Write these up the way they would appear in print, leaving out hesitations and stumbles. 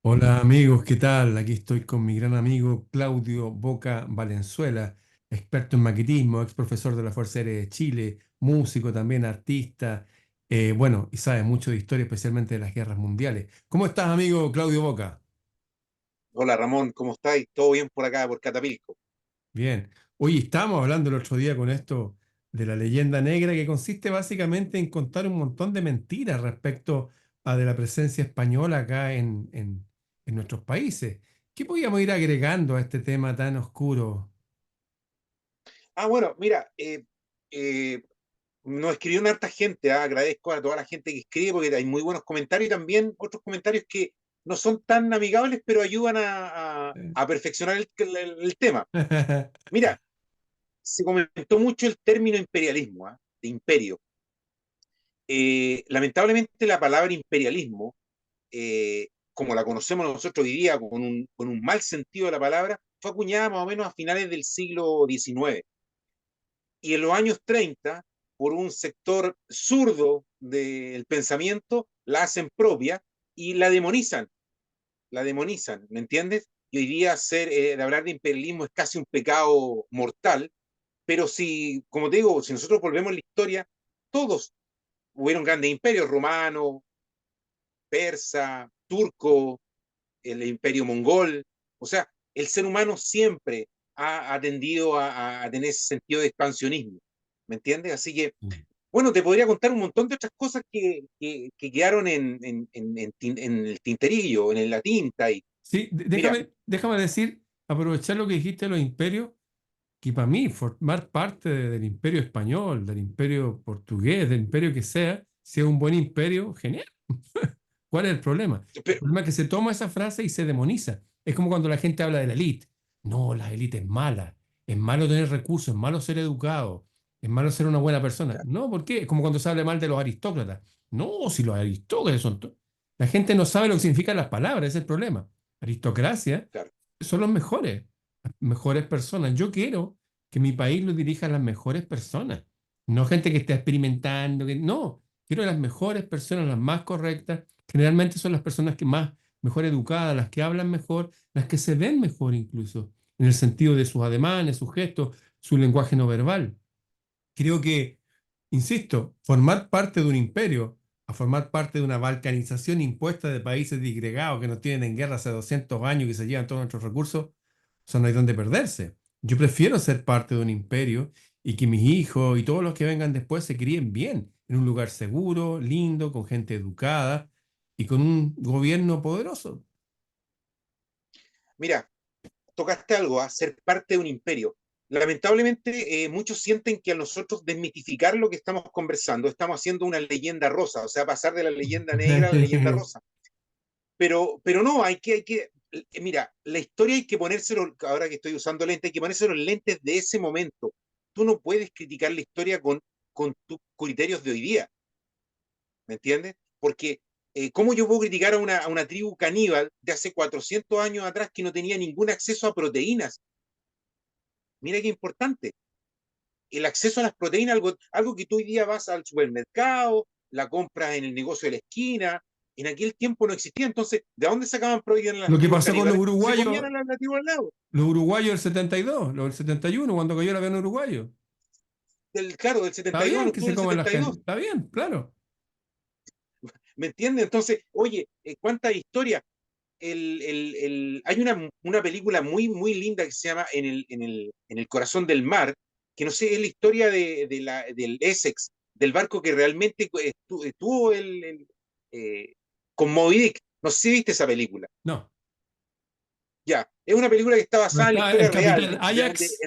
Hola amigos, ¿qué tal? Aquí estoy con mi gran amigo Claudio Boca Valenzuela, experto en maquetismo, ex profesor de la Fuerza Aérea de Chile, músico también, artista, bueno, y sabe mucho de historia, especialmente de las guerras mundiales. ¿Cómo estás, amigo Claudio Boca? Hola Ramón, ¿cómo estáis? ¿Todo bien por acá, por Catapilco? Bien. Oye, estábamos hablando el otro día con esto de la leyenda negra, que consiste básicamente en contar un montón de mentiras respecto a de la presencia española acá en nuestros países. ¿Qué podríamos ir agregando a este tema tan oscuro? Bueno, mira, nos escribió una harta gente, agradezco a toda la gente que escribe porque hay muy buenos comentarios y también otros comentarios que no son tan amigables, pero ayudan a perfeccionar el tema. Mira, se comentó mucho el término imperialismo, de imperio. Lamentablemente la palabra imperialismo, como la conocemos nosotros hoy día, con un mal sentido de la palabra, fue acuñada más o menos a finales del siglo XIX. Y en los años 30, por un sector zurdo del pensamiento, la hacen propia y la demonizan, ¿me entiendes? Y hoy día de hablar de imperialismo es casi un pecado mortal, pero si, como te digo, si nosotros volvemos a la historia, todos hubieron grandes imperios, romano, persa, turco, el imperio mongol, o sea, el ser humano siempre ha tendido a tener ese sentido de expansionismo, ¿me entiendes? Así que bueno, te podría contar un montón de otras cosas que quedaron en el tinterillo, en la tinta. Y Sí, mira, déjame decir, aprovechar lo que dijiste de los imperios, que para mí formar parte del imperio español, del imperio portugués, del imperio que sea, sea un buen imperio, genial. ¿Cuál es el problema? El pero, problema es que se toma esa frase y se demoniza. Es como cuando la gente habla de la élite. No, la élite es mala. Es malo tener recursos, es malo ser educado, es malo ser una buena persona. No, ¿por qué? Es como cuando se habla mal de los aristócratas. No, si los aristócratas son... La gente no sabe lo que significan las palabras, ese es el problema. Aristocracia claro, son las mejores personas. Yo quiero que mi país lo dirija a las mejores personas, no gente que esté experimentando. No, quiero las mejores personas, las más correctas. Generalmente son las personas que más, mejor educadas, las que hablan mejor, las que se ven mejor incluso, en el sentido de sus ademanes, sus gestos, su lenguaje no verbal. Creo que, insisto, formar parte de un imperio, a formar parte de una balcanización impuesta de países disgregados que nos tienen en guerra hace 200 años y que se llevan todos nuestros recursos, o sea, no hay donde perderse. Yo prefiero ser parte de un imperio y que mis hijos y todos los que vengan después se críen bien, en un lugar seguro, lindo, con gente educada y con un gobierno poderoso. mira, tocaste algo, ser parte de un imperio. Lamentablemente, muchos sienten que a nosotros desmitificar lo que estamos conversando, estamos haciendo una leyenda rosa, o sea, pasar de la leyenda negra a la leyenda rosa. Pero no, mira, la historia hay que ponérselo, ahora que estoy usando lentes, hay que ponérselo en lentes de ese momento. Tú no puedes criticar la historia con tus criterios de hoy día, ¿me entiendes? Porque, ¿cómo yo puedo criticar a una tribu caníbal de hace 400 años atrás que no tenía ningún acceso a proteínas? Mira qué importante. El acceso a las proteínas, algo que tú hoy día vas al supermercado, la compras en el negocio de la esquina, en aquel tiempo no existía. Entonces, ¿de dónde sacaban proteínas las Lo que tribus pasó con caníbales? Se comían a las nativos al lado. los uruguayos del 72, los del 71, cuando cayó el avión uruguayo. Claro, del Está 72 en bien que octubre se del coman la 72. gente. Está bien, claro. ¿Me entiendes? Entonces, oye, ¿cuánta historia? Hay una película muy, muy linda que se llama En el corazón del mar, que no sé, es la historia del Essex, del barco que realmente estuvo eh, con Moby Dick. No sé si viste esa película. No. Ya, es una película que está ¿No basada en la está historia el real, capitán de donde... Ajax?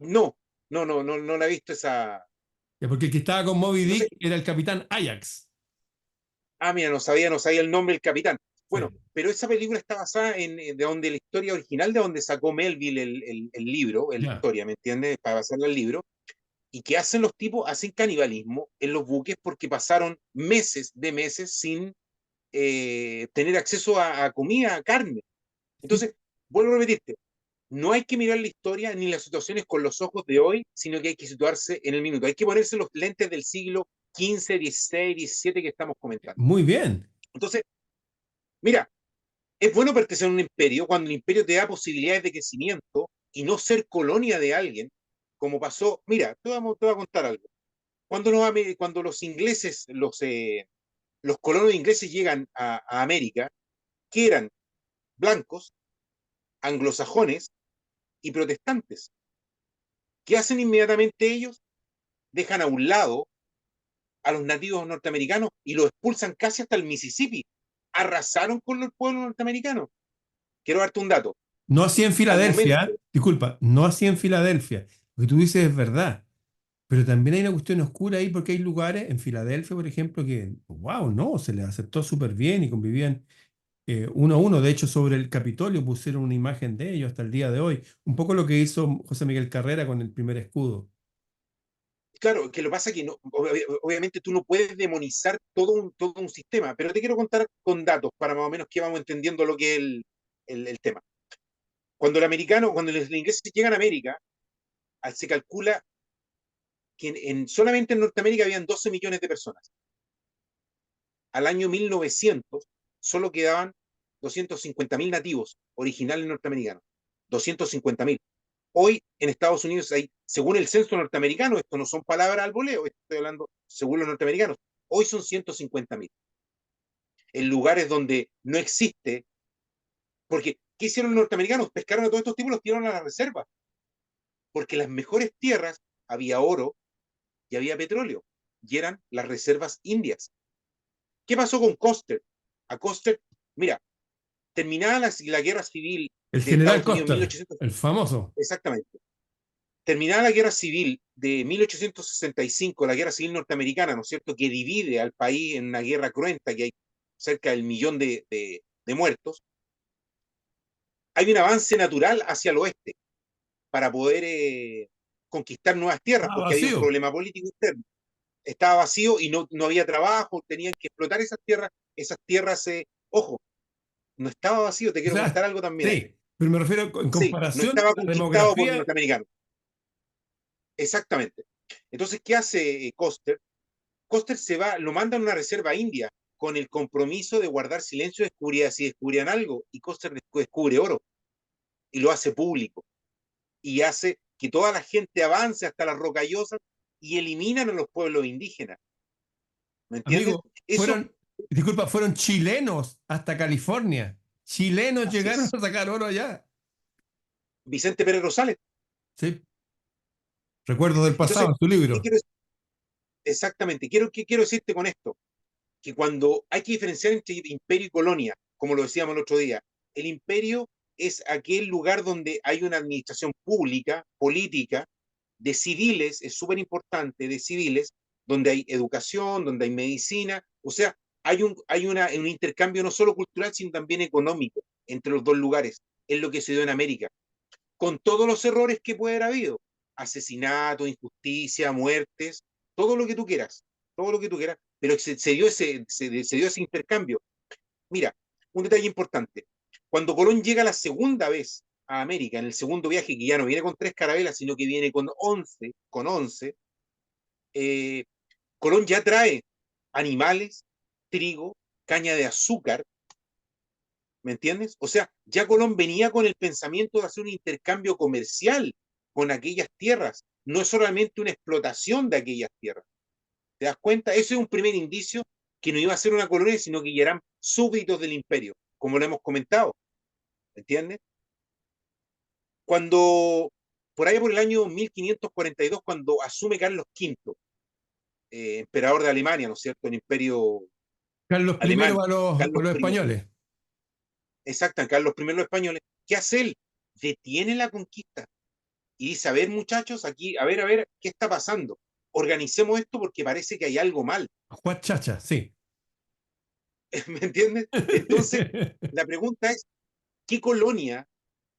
no, no, no, no, no la he visto esa... Ya, porque el que estaba con Moby Entonces, Dick era el capitán Ajax. mira, no sabía el nombre del capitán. Bueno, Sí, pero esa película está basada de donde la historia original, de donde sacó Melville el libro, la ya. historia, ¿me entiendes? Para basarla en el libro. Y que hacen los tipos, hacen canibalismo en los buques porque pasaron meses de meses sin tener acceso a comida, a carne. Sí. Entonces, vuelvo a repetirte, no hay que mirar la historia ni las situaciones con los ojos de hoy, sino que hay que situarse en el minuto. Hay que ponerse los lentes del siglo XV, XVI, XVII que estamos comentando. Muy bien. Entonces, Mira, es bueno pertenecer a un imperio cuando el imperio te da posibilidades de crecimiento y no ser colonia de alguien, como pasó. Mira, te voy a contar algo. Cuando los ingleses, los colonos ingleses llegan a América, que eran blancos, anglosajones y protestantes, ¿qué hacen inmediatamente ellos? Dejan a un lado a los nativos norteamericanos y los expulsan casi hasta el Mississippi. Arrasaron con los pueblos norteamericanos. Quiero darte un dato. No así en Al momento, Filadelfia, disculpa, no así en Filadelfia. Lo que tú dices es verdad, pero también hay una cuestión oscura ahí porque hay lugares, en Filadelfia, por ejemplo, que, wow, no, se les aceptó súper bien y convivían uno a uno. De hecho, sobre el Capitolio pusieron una imagen de ellos hasta el día de hoy. Un poco lo que hizo José Miguel Carrera con el primer escudo. claro, que lo pasa que no, obviamente tú no puedes demonizar todo un sistema, pero te quiero contar con datos para más o menos que vamos entendiendo lo que es el tema. Cuando los ingleses llegan a América, se calcula que solamente en Norteamérica habían 12 millones de personas. Al año 1900 solo quedaban 250.000 nativos originales norteamericanos. 250.000. Hoy en Estados Unidos hay, según el censo norteamericano, esto no son palabras al voleo, estoy hablando según los norteamericanos, hoy son 150.000. En lugares donde no existe, porque ¿qué hicieron los norteamericanos? Pescaron a todos estos tipos y los tiraron a la reserva, porque las mejores tierras había oro y había petróleo, y eran las reservas indias. ¿Qué pasó con Custer? A Custer, mira, terminada la guerra civil El de general Estados Unidos en Custer, 1800, el famoso. exactamente, terminada la guerra civil de 1865, la guerra civil norteamericana, ¿no es cierto?, que divide al país en una guerra cruenta, que hay cerca del millón de muertos, hay un avance natural hacia el oeste para poder conquistar nuevas tierras, Ah, porque había un vacío. problema político interno. Estaba vacío y no había trabajo, tenían que explotar esas tierras, ojo, no estaba vacío, te O quiero sea, contar algo también ahí. sí, pero me refiero en Sí, no comparación estaba a la conquistado por los demografía. norteamericanos. Exactamente. Entonces, ¿qué hace Custer? Custer se va, lo manda a una reserva india con el compromiso de guardar silencio si descubrían algo, y Custer descubre oro y lo hace público y hace que toda la gente avance hasta las rocallosas y eliminan a los pueblos indígenas. ¿Me entiendes? Amigos, Eso, disculpa, fueron chilenos hasta California. Chilenos así llegaron es. a sacar oro allá. Vicente Pérez Rosales. Sí, recuerdo del pasado Entonces, en su ¿qué libro. quiero, exactamente, ¿qué quiero decirte con esto? Que cuando hay que diferenciar entre imperio y colonia, como lo decíamos el otro día, el imperio es aquel lugar donde hay una administración pública, política, de civiles, es súper importante, de civiles, donde hay educación, donde hay medicina, o sea, un intercambio no solo cultural, sino también económico entre los dos lugares, es lo que se dio en América, con todos los errores que puede haber habido, asesinato, injusticia, muertes, todo lo que tú quieras, todo lo que tú quieras, pero se dio ese intercambio. Mira, un detalle importante, cuando Colón llega la segunda vez a América, en el segundo viaje, que ya no viene con 3 carabelas, sino que viene con 11, eh, Colón ya trae animales, trigo, caña de azúcar, ¿me entiendes? O sea, ya Colón venía con el pensamiento de hacer un intercambio comercial con aquellas tierras, no es solamente una explotación de aquellas tierras. ¿Te das cuenta? Ese es un primer indicio que no iba a ser una colonia, sino que ya eran súbditos del imperio, como lo hemos comentado, ¿me entiendes? Cuando, por ahí por el año 1542, cuando asume Carlos V, emperador de Alemania, ¿no es cierto?, el imperio Carlos I alemán, a Carlos los I, españoles. exacto, Carlos I los españoles, ¿qué hace él? Detiene la conquista y dice, a ver muchachos, aquí, a ver, ¿qué está pasando? Organicemos esto porque parece que hay algo mal, Juan Chacha, sí. ¿me entiendes? Entonces, la pregunta es, ¿qué colonia,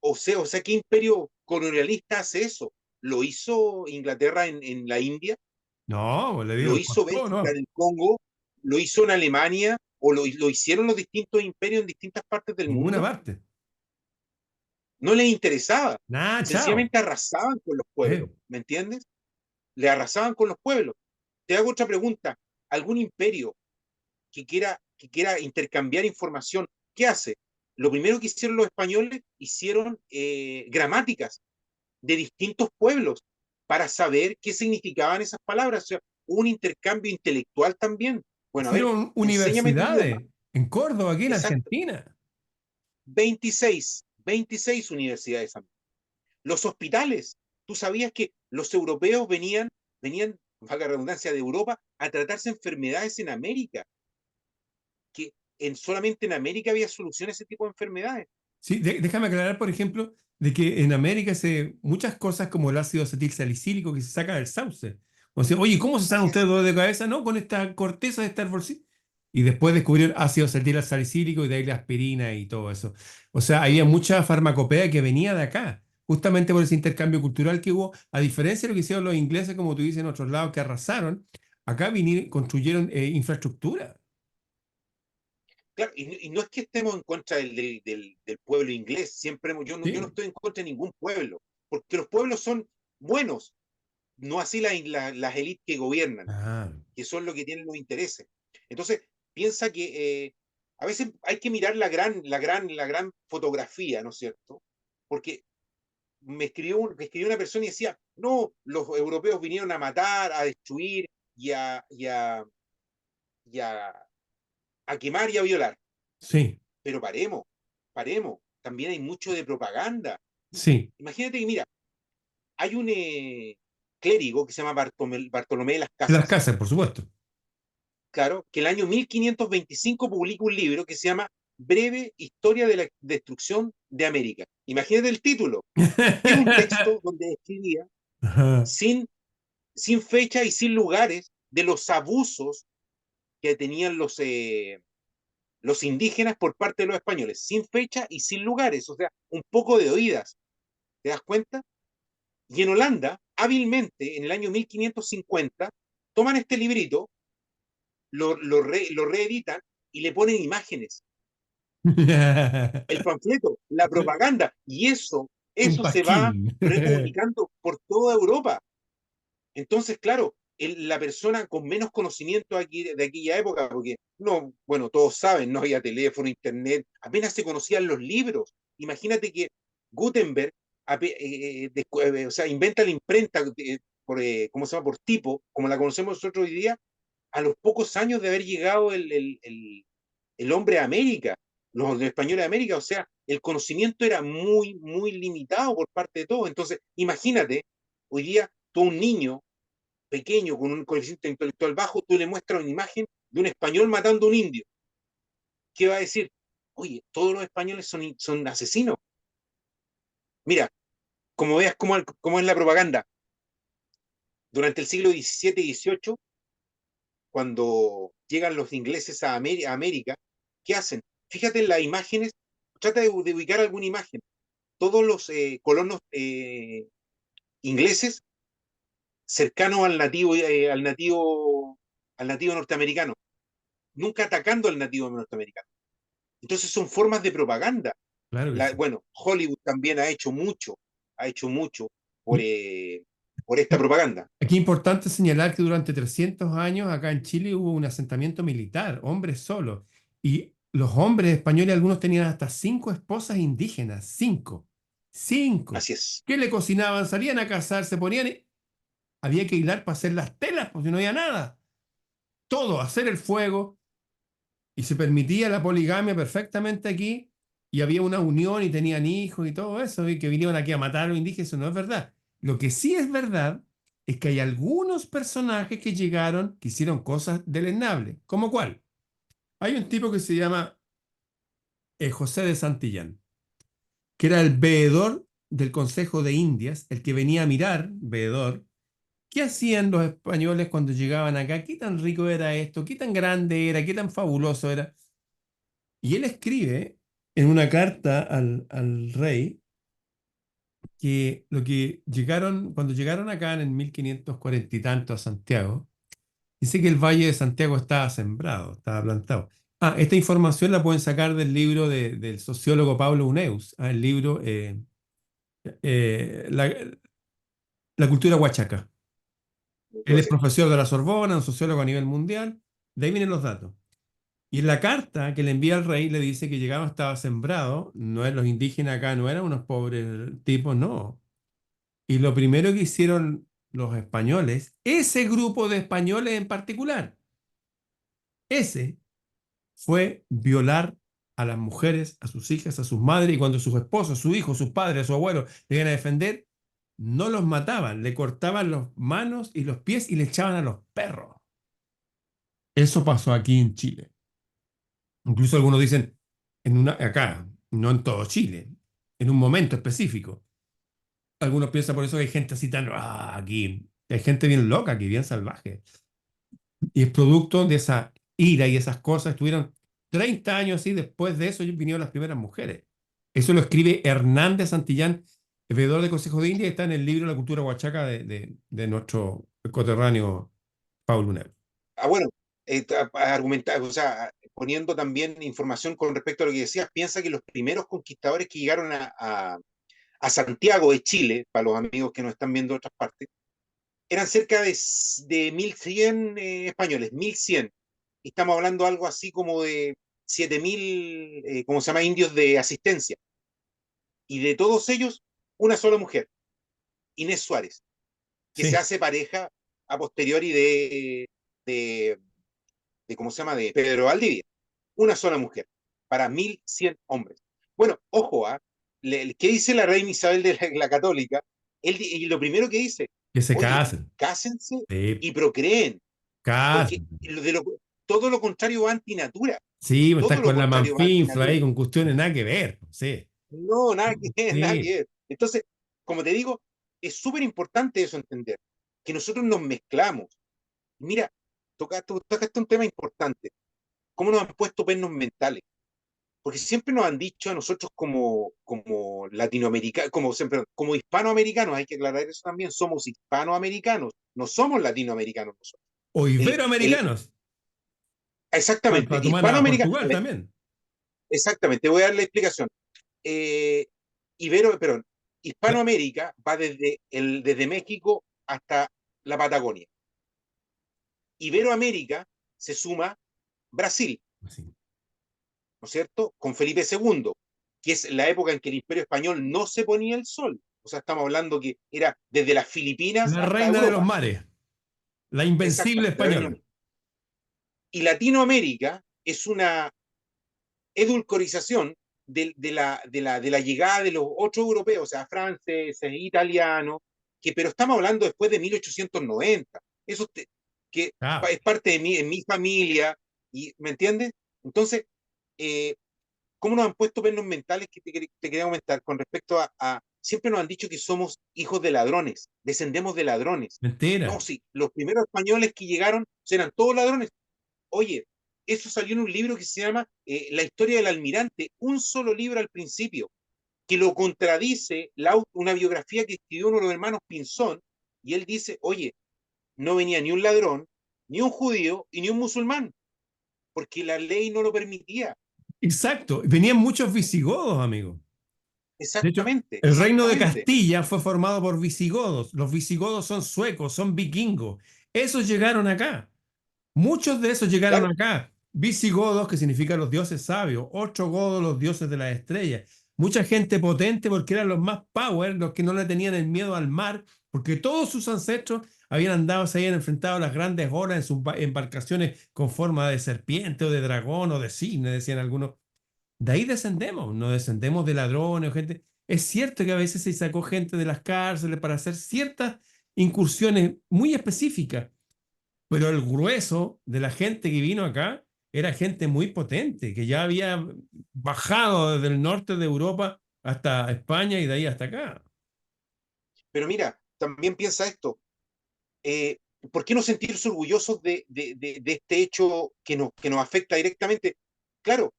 o sea, qué imperio colonialista hace eso? ¿Lo hizo Inglaterra en la India? No, pues le ¿Lo dieron con hizo todo, Bélgica ¿no? en el Congo? ¿Lo hizo en Alemania? ¿O lo hicieron los distintos imperios en distintas partes del Ninguna mundo? parte. No les interesaba. Nada, chao. Sencillamente arrasaban con los pueblos, Sí. ¿me entiendes? Le arrasaban con los pueblos. Te hago otra pregunta. ¿Algún imperio que quiera intercambiar información, ¿qué hace? Lo primero que hicieron los españoles, hicieron gramáticas de distintos pueblos para saber qué significaban esas palabras. O sea, un intercambio intelectual también. Bueno, a ver, Hicieron enséñame tu idioma. universidades en Córdoba, aquí en Exacto. Argentina. 26 universidades. Los hospitales. ¿Tú sabías que los europeos venían, valga la redundancia, de Europa a tratarse enfermedades en América? Que solamente en América había solución a ese tipo de enfermedades. Sí, déjame aclarar, por ejemplo, de que en América se muchas cosas como el ácido acetilsalicílico que se saca del sauce. O sea, oye, ¿cómo se sanan Así ustedes es. dolor de cabeza? No, con esta corteza de este arbolcito. Y después descubrieron ácido acetilsalicílico y de ahí la aspirina y todo eso. O sea, había mucha farmacopea que venía de acá, justamente por ese intercambio cultural que hubo, a diferencia de lo que hicieron los ingleses, como tú dices, en otros lados que arrasaron, acá vinieron, construyeron infraestructura. Claro, y no es que estemos en contra del pueblo inglés, siempre yo no Sí. estoy en contra de ningún pueblo, porque los pueblos son buenos, no así las élites que gobiernan, Ah, que son los que tienen los intereses. Entonces, piensa que a veces hay que mirar la gran fotografía, ¿no es cierto? Porque me escribió una persona y decía, no, los europeos vinieron a matar, a destruir y a quemar y a violar. sí, Pero paremos. También hay mucho de propaganda. sí. Imagínate que, mira, hay un clérigo que se llama Bartolomé de las Las Casas, casas, por supuesto. claro, que el año 1525 publica un libro que se llama Breve Historia de la Destrucción de América. Imagínate el título. Y era un texto donde escribía Ajá. sin, sin fecha y sin lugares de los abusos que tenían los indígenas por parte de los españoles, sin fecha y sin lugares, o sea, un poco de oídas, ¿te das cuenta? Y en Holanda, hábilmente, en el año 1550, toman este librito, lo reeditan y le ponen imágenes, el panfleto, la propaganda, y eso, Un eso se va pasquín. republicando por toda Europa. Entonces, claro, la persona con menos conocimiento aquí, de aquella época, porque no, bueno, todos saben, no había teléfono, internet, apenas se conocían los libros. Imagínate que Gutenberg, o sea, inventa la imprenta ¿cómo se llama? Por tipo, como la conocemos nosotros hoy día, a los pocos años de haber llegado el hombre a América, los españoles a América, o sea, el conocimiento era muy, muy limitado por parte de todos. Entonces, imagínate, hoy día, tú un niño pequeño con un coeficiente intelectual bajo, tú le muestras una imagen de un español matando a un indio. ¿Qué va a decir? Oye, todos los españoles son asesinos. Mira, como veas cómo es la propaganda. Durante el siglo XVII y XVIII, cuando llegan los ingleses a América, ¿qué hacen? Fíjate en las imágenes, trata de ubicar alguna imagen. Todos los colonos ingleses cercanos al nativo norteamericano, nunca atacando al nativo norteamericano. Entonces son formas de propaganda. Claro que sí. Bueno, Hollywood también ha hecho mucho por, por esta propaganda. Aquí es importante señalar que durante 300 años acá en Chile hubo un asentamiento militar, hombres solos. Y los hombres españoles, algunos tenían hasta 5 esposas indígenas. 5. 5. Así es. ¿Qué le cocinaban? Salían a cazar, se ponían. Había que hilar para hacer las telas, porque no había nada. Todo, hacer el fuego. Y se permitía la poligamia perfectamente aquí. Y había una unión y tenían hijos y todo eso. Y que vinieron aquí a matar a los indígenas, eso no es verdad. Lo que sí es verdad es que hay algunos personajes que llegaron que hicieron cosas deleznables. ¿Cómo cuál? Hay un tipo que se llama José de Santillán, que era el veedor del Consejo de Indias, el que venía a mirar, veedor, qué hacían los españoles cuando llegaban acá, qué tan rico era esto, qué tan grande era, qué tan fabuloso era. Y él escribe en una carta al rey que lo que llegaron, cuando llegaron acá en el 1540 y tanto a Santiago, dice que el Valle de Santiago estaba sembrado, estaba plantado. Ah, esta información la pueden sacar del libro del sociólogo Pablo Uneus, el libro la cultura huachaca. Él es Entonces, profesor de la Sorbona, un sociólogo a nivel mundial, de ahí vienen los datos. Y en la carta que le envía al rey le dice que llegaba estaba sembrado, no es los indígenas acá, no eran unos pobres tipos, no. Y lo primero que hicieron los españoles, ese grupo de españoles en particular, ese fue violar a las mujeres, a sus hijas, a sus madres, y cuando sus esposos, sus hijos, sus padres, su abuelo le iban a defender, no los mataban, le cortaban las manos y los pies y le echaban a los perros. Eso pasó aquí en Chile. Incluso algunos dicen, acá, no en todo Chile, en un momento específico. Algunos piensan por eso que hay gente así tan, aquí, hay gente bien loca aquí, bien salvaje. Y es producto de esa ira y esas cosas. Estuvieron 30 años así, después de eso vinieron las primeras mujeres. Eso lo escribe Hernández Santillán, veedor del Consejo de India, y está en el libro La cultura huachaca de nuestro coterráneo Paulo Unel. Bueno, argumentar, o sea, poniendo también información con respecto a lo que decías, piensa que los primeros conquistadores que llegaron a Santiago de Chile, para los amigos que nos están viendo de otras partes, eran cerca de 1100 españoles, 1100. Y estamos hablando algo así como de 7000, ¿cómo se llama?, indios de asistencia. Y de todos ellos, una sola mujer, Inés Suárez, que se Sí, hace pareja a posteriori de, de ¿cómo se llama?, de Pedro Valdivia. Una sola mujer, para 1100 hombres. Bueno, ojo, ¿qué dice la reina Isabel de la Católica? Y lo primero que dice, que se oye, casen. cásense Sí, y procreen, porque casen. todo lo contrario va antinatura, Sí, pues estás todo lo con la contrario va manfinfla antinatura. ahí, con cuestiones nada que ver. Sí, No, nada que ver, nada sí, que ver. Entonces, como te digo, es súper importante eso entender, que nosotros nos mezclamos. Mira, tocaste un tema importante, cómo nos han puesto pernos mentales, porque siempre nos han dicho a nosotros como latinoamericanos, como, siempre, como hispanoamericanos, hay que aclarar eso también, somos hispanoamericanos, no somos latinoamericanos nosotros. o El, iberoamericanos, exactamente, para tu mano a hispanoamericano, Portugal también. exactamente, voy a dar la explicación. Eh, perdón, Hispanoamérica va desde México hasta la Patagonia. Iberoamérica se suma Brasil, Sí. ¿no es cierto? Con Felipe II, que es la época en que el Imperio Español no se ponía el sol. O sea, estamos hablando que era desde las Filipinas La hasta reina de los Europa. mares, la invencible Exactamente, española. y Latinoamérica es una edulcorización de la llegada de los otros europeos, o sea, franceses, italianos, pero estamos hablando después de 1890. Eso que Ah, es parte de mi familia, y, ¿me entiendes? Entonces, eh, ¿cómo nos han puesto pernos mentales que te quería comentar con respecto siempre nos han dicho que somos hijos de ladrones, descendemos de ladrones? No, mentira. sí, los primeros españoles que llegaron eran todos ladrones. Oye, eso salió en un libro que se llama La historia del almirante, un solo libro al principio, que lo contradice una biografía que escribió uno de los hermanos Pinzón, y él dice, oye, no venía ni un ladrón, ni un judío y ni un musulmán, porque la ley no lo permitía. Exacto. Venían muchos visigodos, amigo. De hecho, Exactamente, el reino de exactamente. Castilla fue formado por visigodos. Los visigodos son suecos, son vikingos. Esos llegaron acá. Muchos de esos llegaron Claro, acá. Visigodos, que significa los dioses sabios. Ostrogodos, los dioses de las estrellas. Mucha gente potente porque eran los más power, los que no le tenían el miedo al mar, porque todos sus ancestros habían andado, se habían enfrentado a las grandes olas en sus embarcaciones con forma de serpiente o de dragón o de cisne, decían algunos. De ahí descendemos, no descendemos de ladrones o gente. Es cierto que a veces se sacó gente de las cárceles para hacer ciertas incursiones muy específicas, pero el grueso de la gente que vino acá era gente muy potente, que ya había bajado desde el norte de Europa hasta España y de ahí hasta acá. pero mira, también piensa esto. eh, ¿Por qué no sentirse orgullosos de este hecho que nos afecta directamente? Claro,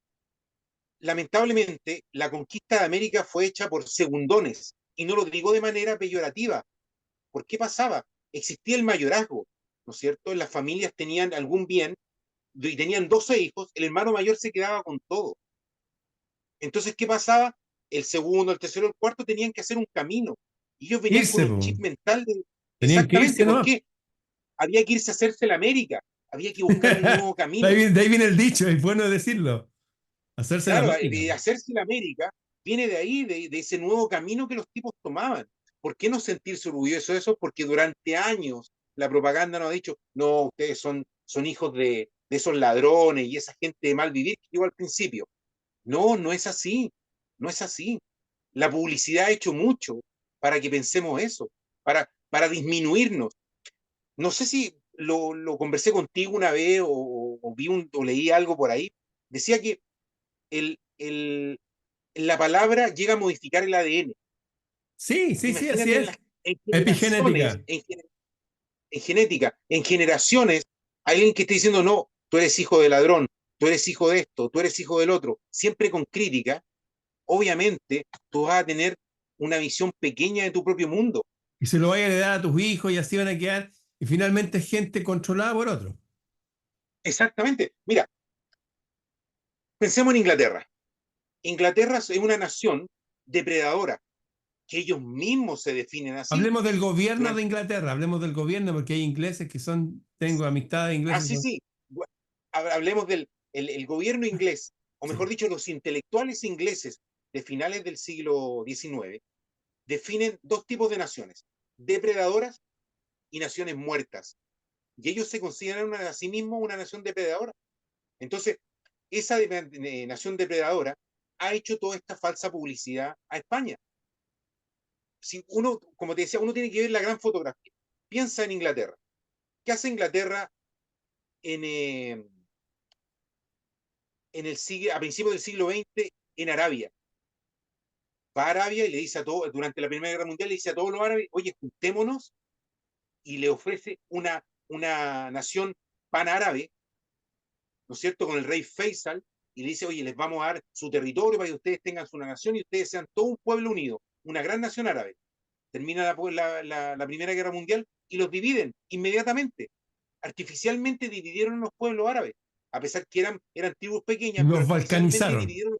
lamentablemente la conquista de América fue hecha por segundones, y no lo digo de manera peyorativa. ¿Por qué pasaba? Existía el mayorazgo, ¿no es cierto? Las familias tenían algún bien y tenían 12 hijos, el hermano mayor se quedaba con todo. Entonces, ¿qué pasaba? El segundo, el tercero, el cuarto tenían que hacer un camino. Y ellos venían con Irse, un po. chip mental de... Tenían que Exactamente, irse, ¿por ¿no? qué? Había que irse a hacerse la América. había que buscar un nuevo camino. De ahí viene el dicho, es bueno decirlo. Hacerse la Claro, América. hacerse la América viene de ahí, de ese nuevo camino que los tipos tomaban. ¿Por qué no sentirse orgulloso de eso? Porque durante años la propaganda nos ha dicho, no, ustedes son hijos de esos ladrones y esa gente de mal vivir que llegó al principio. No, no es así, no es así. La publicidad ha hecho mucho para que pensemos eso, para disminuirnos. No sé si lo conversé contigo una vez o leí algo por ahí. Decía que el, el, la palabra llega a modificar el ADN. Sí, sí, sí, así Imagínate es. en generaciones, Epigenética. en genética, en generaciones, hay alguien que esté diciendo, no, tú eres hijo de ladrón, tú eres hijo de esto, tú eres hijo del otro, siempre con crítica. Obviamente tú vas a tener una visión pequeña de tu propio mundo. Y se lo vaya a heredar a tus hijos y así van a quedar. Y finalmente gente controlada por otro. Exactamente. Mira, pensemos en Inglaterra. Inglaterra es una nación depredadora, que ellos mismos se definen así. Hablemos del gobierno de Durante, Inglaterra, hablemos del gobierno porque hay ingleses que son, tengo amistades ingleses. así sí, hablemos del el gobierno inglés, o Sí. mejor dicho, los intelectuales ingleses de finales del siglo XIX definen dos tipos de naciones, depredadoras y naciones muertas. Y ellos se consideran a sí mismos una nación depredadora. Entonces, esa nación depredadora ha hecho toda esta falsa publicidad a España. Si uno, como te decía, uno tiene que ver la gran fotografía. Piensa en Inglaterra. ¿Qué hace Inglaterra en, a principios del siglo XX en Arabia? Va a Arabia y le dice a todos, durante la Primera Guerra Mundial, le dice a todos los árabes, oye, juntémonos, y le ofrece una nación panárabe, ¿no es cierto?, con el rey Faisal, y le dice, oye, les vamos a dar su territorio para que ustedes tengan su nación y ustedes sean todo un pueblo unido, una gran nación árabe. Termina la Primera Guerra Mundial y los dividen inmediatamente. Artificialmente dividieron los pueblos árabes, a pesar que eran tribus pequeñas, pero Los artificialmente balcanizaron. dividieron,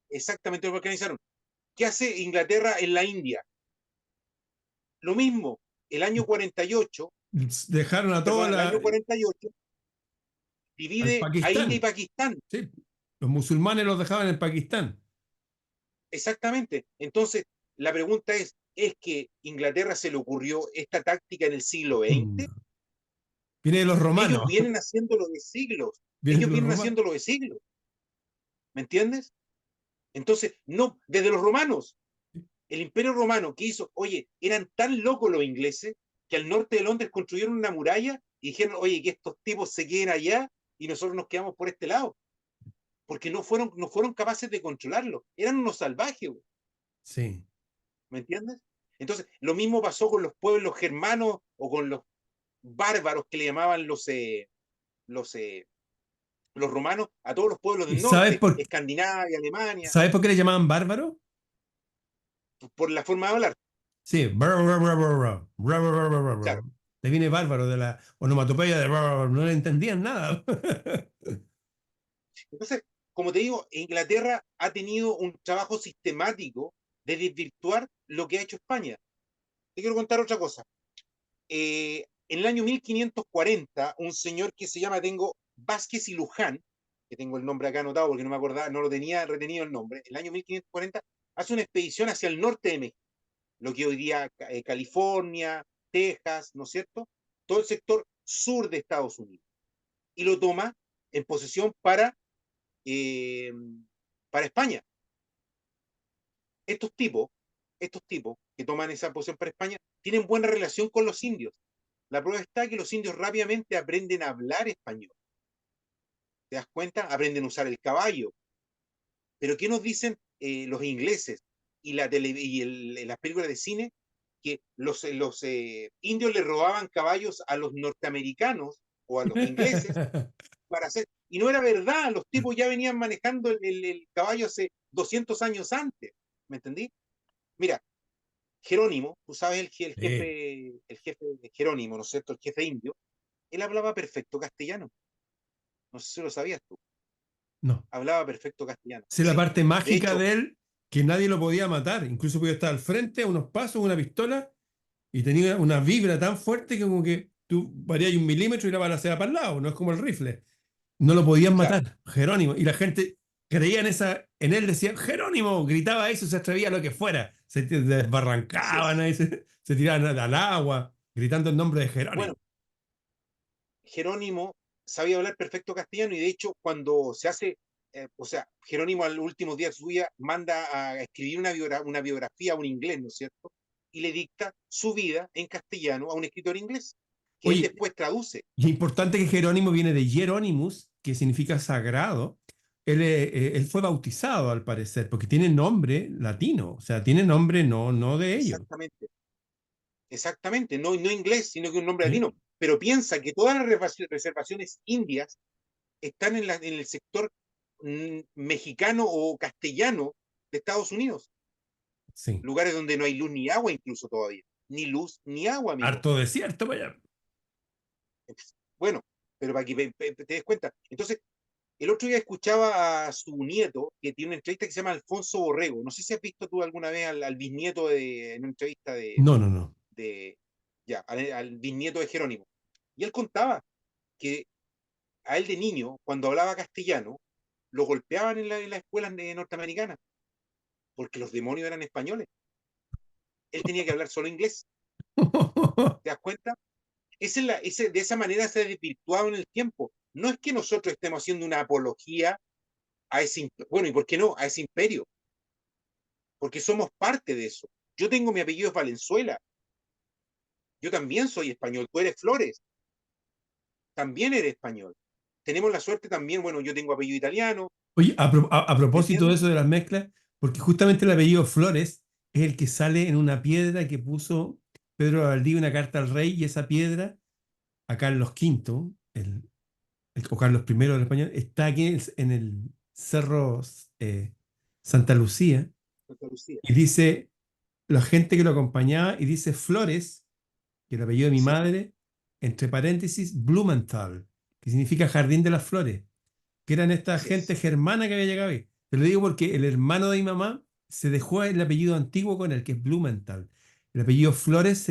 exactamente lo organizaron. ¿Qué hace Inglaterra en la India? Lo mismo, el año 48, Dejaron a toda perdón, el año 48 al divide a India y Pakistán. Pakistán. Sí. Los musulmanes los dejaban en Pakistán. Exactamente. Entonces, la pregunta ¿es que Inglaterra se le ocurrió esta táctica en el siglo Mm. XX? Viene de los Ellos romanos. vienen haciéndolo de siglos. Viene de Ellos los vienen romanos. haciéndolo de siglos. ¿Me entiendes? Entonces, no, desde los romanos, el imperio romano que hizo, oye, eran tan locos los ingleses que al norte de Londres construyeron una muralla y dijeron, oye, que estos tipos se queden allá y nosotros nos quedamos por este lado, porque no fueron capaces de controlarlo, eran unos salvajes, Sí. ¿me entiendes? Entonces, lo mismo pasó con los pueblos germanos o con los bárbaros que le llamaban los, eh, los romanos a todos los pueblos ¿Y del norte, Escandinavia, Alemania, sabes por qué le llamaban bárbaro? por la forma de hablar. Sí. Brr, brr, brr, brr, brr. Brr, brr, brr, brr, Claro. brr. Le viene bárbaro de la onomatopeya de brr, brr, no le entendían nada. Entonces, como te digo, Inglaterra ha tenido un trabajo sistemático de desvirtuar lo que ha hecho España. Te quiero contar otra cosa. En el año 1540, un señor que se llama, tengo Vázquez y Luján, que tengo el nombre acá anotado porque no me acordaba, no lo tenía retenido el nombre, en el año 1540 hace una expedición hacia el norte de México, lo que hoy día California, Texas, ¿no es cierto? Todo el sector sur de Estados Unidos. Y lo toma en posesión eh, para España. Estos tipos, estos tipos que toman esa posición para España, tienen buena relación con los indios. La prueba está que los indios rápidamente aprenden a hablar español. ¿Te das cuenta? Aprenden a usar el caballo. Pero ¿qué nos dicen los ingleses las películas de cine? Que los indios le robaban caballos a los norteamericanos o a los ingleses para hacer... Y no era verdad, los tipos ya venían manejando el caballo hace 200 años antes. ¿Me entendí? Mira, Jerónimo, tú sabes Sí. el jefe Jerónimo, ¿no es cierto? El jefe indio, él hablaba perfecto castellano. No sé si lo sabías tú. No. Hablaba perfecto castellano. Sé la Sí. parte De mágica hecho, de él, que nadie lo podía matar. Incluso podía estar al frente, a unos pasos, una pistola, y tenía una vibra tan fuerte que como que tú varías 1 milímetro y la bala se va para el lado, no es como el rifle. No lo podían claro. matar, Jerónimo. Y la gente creía en él, decía, Jerónimo, gritaba eso, se atrevía a lo que fuera. Se Así desbarrancaban es. ahí, se tiraban al agua, gritando el nombre de Bueno, Jerónimo. Jerónimo sabía hablar perfecto castellano y de hecho cuando se hace, o sea, Jerónimo a los últimos días de su vida manda a escribir una biografía a un inglés, ¿no es cierto? Y le dicta su vida en castellano a un escritor inglés, que él Oye, después traduce. y es importante que Jerónimo viene de Hieronymus, que significa sagrado. Él fue bautizado, al parecer, porque tiene nombre latino, o sea, tiene nombre no de ellos. Exactamente, exactamente, no, no inglés, sino que un nombre ¿Sí? latino. Pero piensa que todas las reservaciones indias están en el sector mexicano o castellano de Estados Unidos, Sí. lugares donde no hay luz ni agua incluso todavía, ni luz ni agua, amigo. Harto desierto, vaya. Bueno, pero para que te des cuenta. Entonces, el otro día escuchaba a su nieto, que tiene una entrevista que se llama Alfonso Borrego. No sé si has visto tú alguna vez al bisnieto en una entrevista No, no, no. de ya, al bisnieto de Jerónimo. Y él contaba que a él de niño, cuando hablaba castellano, lo golpeaban en la escuela norteamericana, porque los demonios eran españoles. Él tenía que hablar solo inglés. ¿Te das cuenta? De esa manera se ha desvirtuado en el tiempo. No es que nosotros estemos haciendo una apología a ese, bueno, ¿y por qué no? A ese imperio, porque somos parte de eso. Yo tengo mi apellido es Valenzuela, yo también soy español, tú eres Flores, también eres español. Tenemos la suerte también, bueno, yo tengo apellido italiano, Oye, a ¿me propósito de entiendes? eso de las mezclas, porque justamente el apellido Flores es el que sale en una piedra que puso Pedro de Valdivia, una carta al rey, y esa piedra, a Carlos V, o Carlos I del español, está aquí en el cerro Santa Lucía, Santa Lucía. y dice la gente que lo acompañaba, y dice Flores, que es el apellido de mi Sí, madre, entre paréntesis, Blumenthal, que significa jardín de las flores, que eran esta así gente es. germana que había llegado ahí. Te lo digo porque el hermano de mi mamá se dejó el apellido antiguo con el que es Blumenthal. El apellido Flores,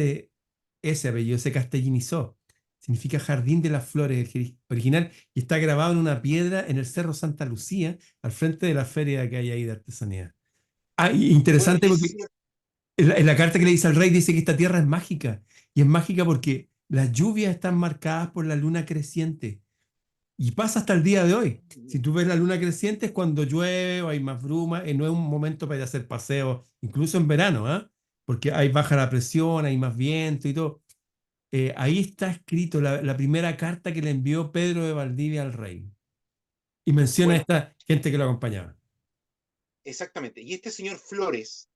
ese apellido se castellanizó. Significa jardín de las flores original y está grabado en una piedra en el Cerro Santa Lucía, al frente de la feria que hay ahí de artesanía. Ah, y Bueno, interesante y ese porque señor, en la carta que le dice al rey dice que esta tierra es mágica. Y es mágica porque las lluvias están marcadas por la luna creciente. Y pasa hasta el día de hoy. Si tú ves la luna creciente es cuando llueve o hay más bruma, no es un momento para ir a hacer paseos, incluso en verano, ¿ah? Porque hay baja la presión, hay más viento y todo. Ahí está escrito la primera carta que le envió Pedro de Valdivia al rey. Y menciona a bueno, esta gente que lo acompañaba. exactamente. Y este señor Flores,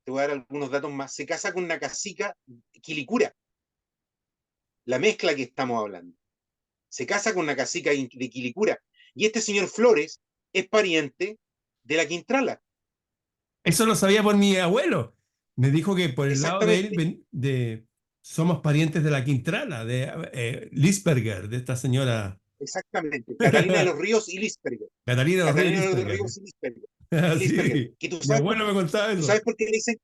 te voy a dar algunos datos más, se casa con una cacica quilicura, la mezcla que estamos hablando. Se casa con una cacica de Quilicura. Y este señor Flores es pariente de la Quintrala. Eso lo sabía por mi abuelo. Me dijo que por el lado de él Exactamente, somos parientes de la Quintrala, de Lisperger, de esta señora exactamente. Catalina de los Ríos y Lisperger. Catalina de los Ríos Catalina de los Lisperger. Ríos y Lisperger. Y Lisperger. Sí, Que mi abuelo me contaba tú eso. sabes por qué le dicen,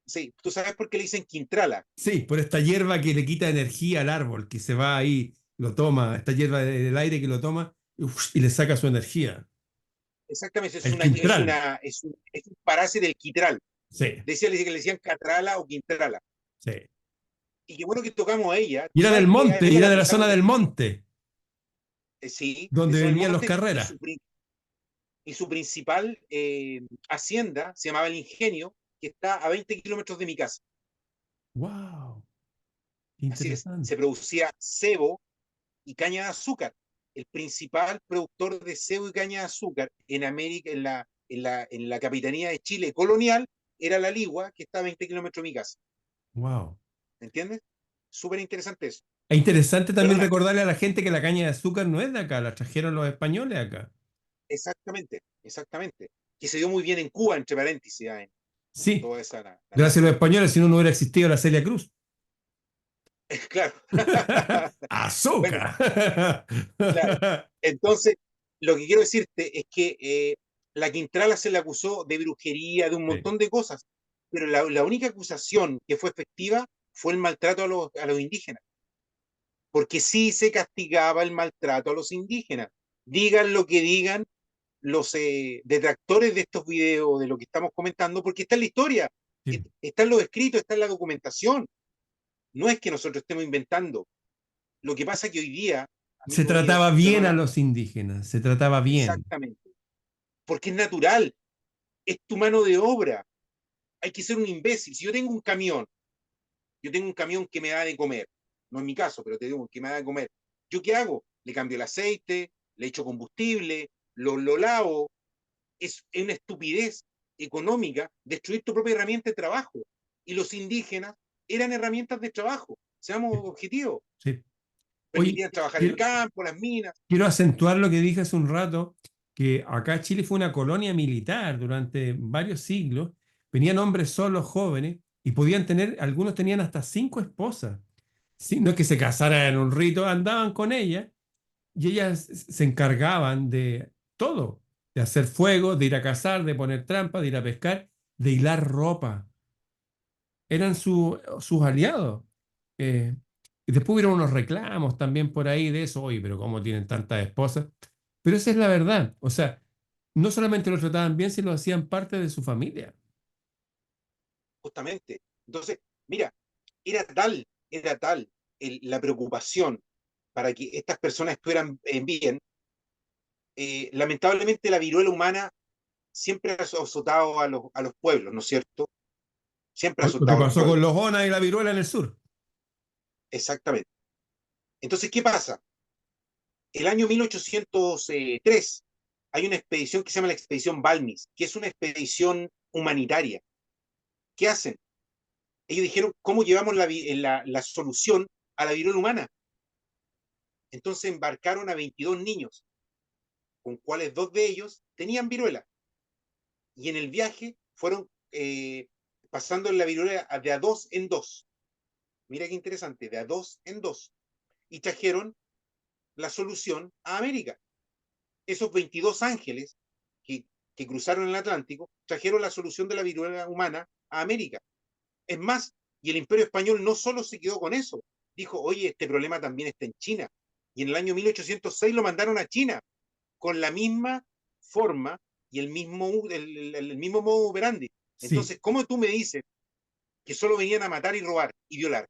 sí, tú sabes por qué le dicen Quintrala. Sí, por esta hierba que le quita energía al árbol, que se va ahí, lo toma, esta hierba del aire que lo toma y le saca su energía. Exactamente, El quintral. es un parásito del quitral. Sí, Le decían catrala o quintrala. sí. Y qué bueno que tocamos a ella. Y Tú era del sabes que a monte, y ella era la de la zona acusaron de del mucho. monte, Sí, de donde Zona del venían los Monte. carreras. Y su principal hacienda se llamaba El Ingenio, que está a 20 kilómetros de mi casa. ¡Wow! Así es, Interesante. se producía cebo y caña de azúcar. El principal productor de cebo y caña de azúcar en América, en la capitanía de Chile colonial, era la Ligua, que está a 20 kilómetros de mi casa. ¡Wow! ¿Me entiendes? Súper interesante eso. Es interesante también Perdona, recordarle a la gente que la caña de azúcar no es de acá, la trajeron los españoles acá. exactamente, exactamente. Que se dio muy bien en Cuba, entre paréntesis, en Sí, toda esa la gracias a mezcla. los españoles, si no, no hubiera existido la Celia Cruz. Claro. Bueno, ¡Azúcar! claro. Entonces, lo que quiero decirte es que la Quintrala se le acusó de brujería, de un Sí. montón de cosas, pero la única acusación que fue efectiva fue el maltrato a los indígenas. porque sí se castigaba el maltrato a los indígenas. Digan lo que digan los detractores de estos videos, de lo que estamos comentando, porque está en la historia, Sí. está en los escritos, está en la documentación. No es que nosotros estemos inventando. Lo que pasa es que hoy día, Se amigo mío, trataba yo no bien a la... los indígenas, se trataba bien. Exactamente. Porque es natural, es tu mano de obra. Hay que ser un imbécil. Si yo tengo un camión que me da de comer, no es mi caso, pero te digo que me da de comer. ¿Yo qué hago? Le cambio el aceite, le echo combustible, lo lavo. Es una estupidez económica destruir tu propia herramienta de trabajo. Y los indígenas eran herramientas de trabajo, seamos Sí, objetivos. sí. Oye, Permitían trabajar el quiero, campo, las minas. quiero acentuar lo que dije hace un rato, que acá Chile fue una colonia militar durante varios siglos. Venían hombres solos, jóvenes, y podían tener, algunos tenían hasta 5 esposas. Sí, no es que se casaran en un rito, andaban con ellas y ellas se encargaban de todo, de hacer fuego, de ir a cazar, de poner trampas, de ir a pescar, de hilar ropa. Eran sus aliados. Eh, y después hubieron unos reclamos también por ahí de eso, oye, pero ¿cómo tienen tantas esposas? Pero esa es la verdad. O sea, no solamente lo trataban bien, sino lo hacían parte de su familia. Justamente. Entonces, mira, era tal la preocupación para que estas personas estuvieran bien. Lamentablemente la viruela humana siempre ha azotado a los pueblos, ¿no es cierto? Siempre ha Lo que azotado a los pasó con pueblos. los Ona y la viruela en el sur. Exactamente. Entonces, ¿qué pasa? El año 1803 hay una expedición que se llama la expedición Balmis, que es una expedición humanitaria. ¿Qué hacen? Ellos dijeron, ¿cómo llevamos la solución a la viruela humana? Entonces embarcaron a 22 niños, con cuales dos de ellos tenían viruela. Y en el viaje fueron pasando la viruela de a dos en dos. Mira qué interesante, de a dos en dos. Y trajeron la solución a América. Esos 22 ángeles que, que cruzaron el Atlántico trajeron la solución de la viruela humana a América. Es más, y el Imperio Español no solo se quedó con eso, dijo, oye, este problema también está en China. Y en el año 1806 lo mandaron a China con la misma forma y el mismo modo operandi. Sí. Entonces, ¿cómo tú me dices que solo venían a matar y robar y violar?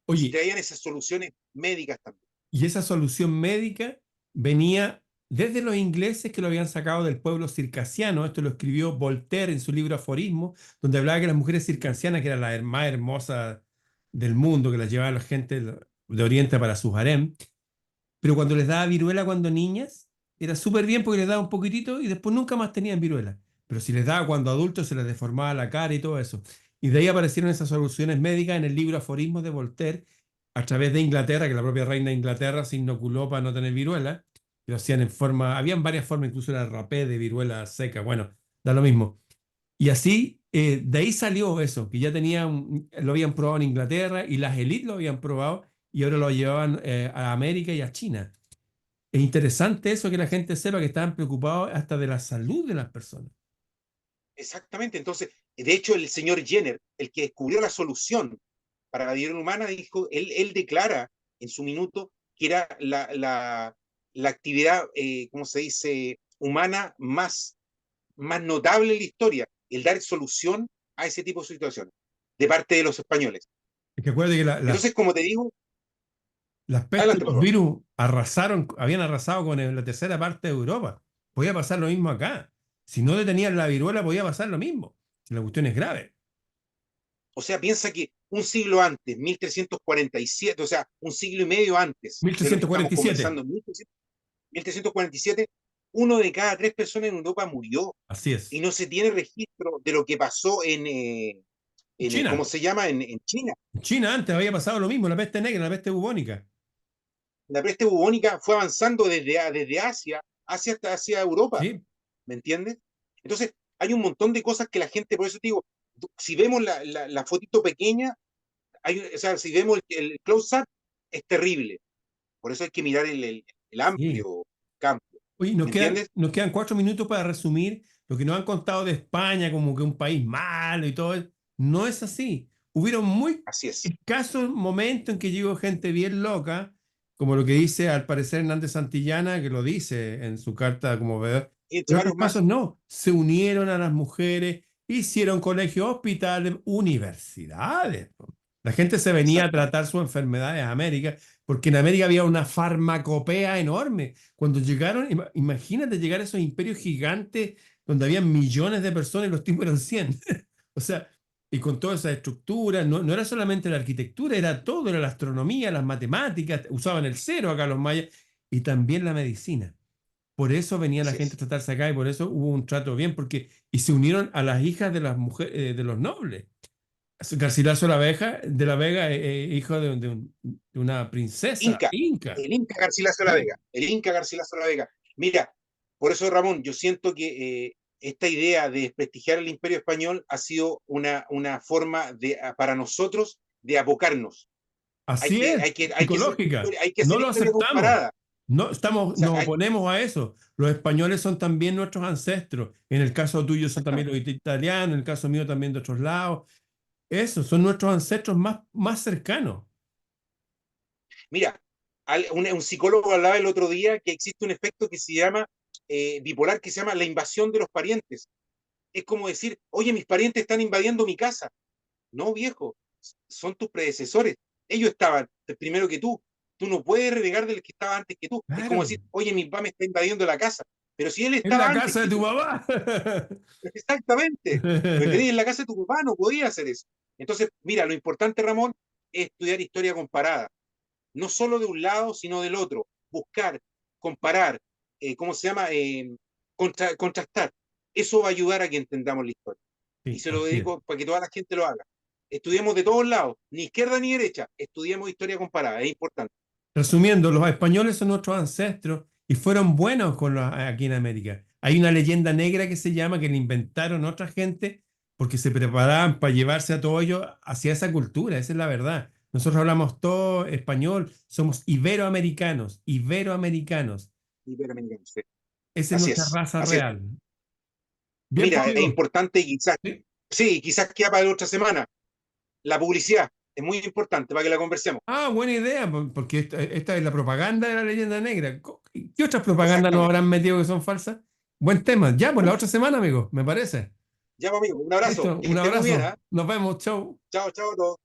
Si Oye, traían esas soluciones médicas también. y esa solución médica venía desde los ingleses que lo habían sacado del pueblo circasiano. Esto lo escribió Voltaire en su libro Aforismo, donde hablaba que las mujeres circasianas, que eran las más hermosas del mundo, que las llevaba la gente de Oriente para sus harem, pero cuando les daba viruela cuando niñas, era súper bien porque les daba un poquitito y después nunca más tenían viruela. Pero si les daba cuando adultos se les deformaba la cara y todo eso. Y de ahí aparecieron esas soluciones médicas en el libro Aforismos de Voltaire a través de Inglaterra, que la propia reina de Inglaterra se inoculó para no tener viruela. Y lo hacían en forma, habían varias formas, incluso era rapé de viruela seca, bueno, da lo mismo. Y así, de ahí salió eso, que ya tenían, lo habían probado en Inglaterra y las élites lo habían probado y ahora lo llevaban a América y a China. Es interesante eso que la gente sepa que estaban preocupados hasta de la salud de las personas. Exactamente. Entonces, de hecho, el señor Jenner, el que descubrió la solución para la viruela humana, dijo, él declara en su minuto que era la actividad, ¿cómo se dice?, humana más notable en la historia, el dar solución a ese tipo de situaciones, de parte de los españoles. Es que acuérdate que Entonces, como te digo, las pestes adelante, y por los favor. virus arrasaron, habían arrasado con la tercera parte de Europa. Podía pasar lo mismo acá. Si no detenían la viruela, podía pasar lo mismo. Si la cuestión es grave. O sea, piensa que un siglo antes, 1347, o sea, un siglo y medio antes Mil de lo que trescientos cuarenta estamos y siete. conversando, 1347, uno de cada tres personas en Europa murió Así y es. no se tiene registro de lo que pasó ¿cómo China. se llama? En China. En China antes había pasado lo mismo, la peste negra, la peste bubónica. La peste bubónica fue avanzando desde Asia hacia Europa, Sí. ¿me entiendes? Entonces, hay un montón de cosas que la gente, por eso te digo, si vemos la fotito pequeña, o sea, si vemos el close-up, es terrible. Por eso hay que mirar el Sí. amplio campo, Oye, ¿me entiendes? nos quedan 4 minutos para resumir lo que nos han contado de España como que un país malo y todo. No es así. Hubieron muy así es. escasos momentos en que llegó gente bien loca, como lo que dice al parecer Hernández Santillana, que lo dice en su carta como veedor. Y entre En otros varios casos más, no, se unieron a las mujeres, hicieron colegios, hospitales, universidades. La gente se venía a exactamente. tratar sus enfermedades a América, porque en América había una farmacopea enorme. Cuando llegaron, imagínate llegar a esos imperios gigantes donde había millones de personas y los tipos eran 100. O sea, y con toda esa estructura, no era solamente la arquitectura, era todo, era la astronomía, las matemáticas, usaban el cero acá los mayas, y también la medicina. Por eso venía la Así gente a es. tratarse acá y por eso hubo un trato bien, porque, y se unieron a las hijas de las mujeres, de los nobles. Garcilaso de la Vega, hijo de una princesa Inca, inca. el Inca Garcilaso de la Sí. Vega, el Inca Garcilaso de la Vega. Mira, por eso, Ramón, yo siento que esta idea de desprestigiar el Imperio Español ha sido una forma de, para nosotros de abocarnos. Así es, psicológica. Hay que No hacer lo historia aceptamos. comparada. No, O sea, nos hay, oponemos a eso. Los españoles son también nuestros ancestros. En el caso tuyo son también exactamente. los italianos, en el caso mío también de otros lados. Esos son nuestros ancestros más cercanos. Mira, un psicólogo hablaba el otro día que existe un efecto que se llama bipolar, que se llama la invasión de los parientes. Es como decir, oye, mis parientes están invadiendo mi casa. No, viejo, son tus predecesores. Ellos estaban primero que tú. Tú no puedes renegar del que estaba antes que tú. Es como Claro, decir, oye, mi papá me está invadiendo la casa. Pero si él en estaba la antes casa de que tu tú, mamá. exactamente. ¿Me entendés? En la casa de tu papá no podía hacer eso. Entonces, mira, lo importante, Ramón, es estudiar historia comparada. No solo de un lado, sino del otro. Buscar, comparar, ¿cómo se llama? Contrastar. Eso va a ayudar a que entendamos la historia. Y Sí, se lo así es. dedico para que toda la gente lo haga. Estudiemos de todos lados, ni izquierda ni derecha, estudiemos historia comparada, es importante. Resumiendo, los españoles son nuestros ancestros y fueron buenos con aquí en América. Hay una leyenda negra que se llama que le inventaron otra gente porque se preparaban para llevarse a todo ello hacia esa cultura, esa es la verdad. Nosotros hablamos todo español, somos iberoamericanos, iberoamericanos. Iberoamericano, sí. Esa es Así nuestra es, raza así es. real. Bien, pues, Mira, es amigo. importante y quizás, Sí. sí, quizás queda para la otra semana. La publicidad es muy importante para que la conversemos. Ah, buena idea, porque esta es la propaganda de la leyenda negra. ¿Qué otras propagandas nos Exactamente. habrán metido que son falsas? Buen tema. Ya, pues la otra semana, amigo, me parece. Ya, pues, amigo, un abrazo, Listo, y que un esté muy bien, abrazo. ¿ah? Nos vemos. Chau. Chao, chao a todos.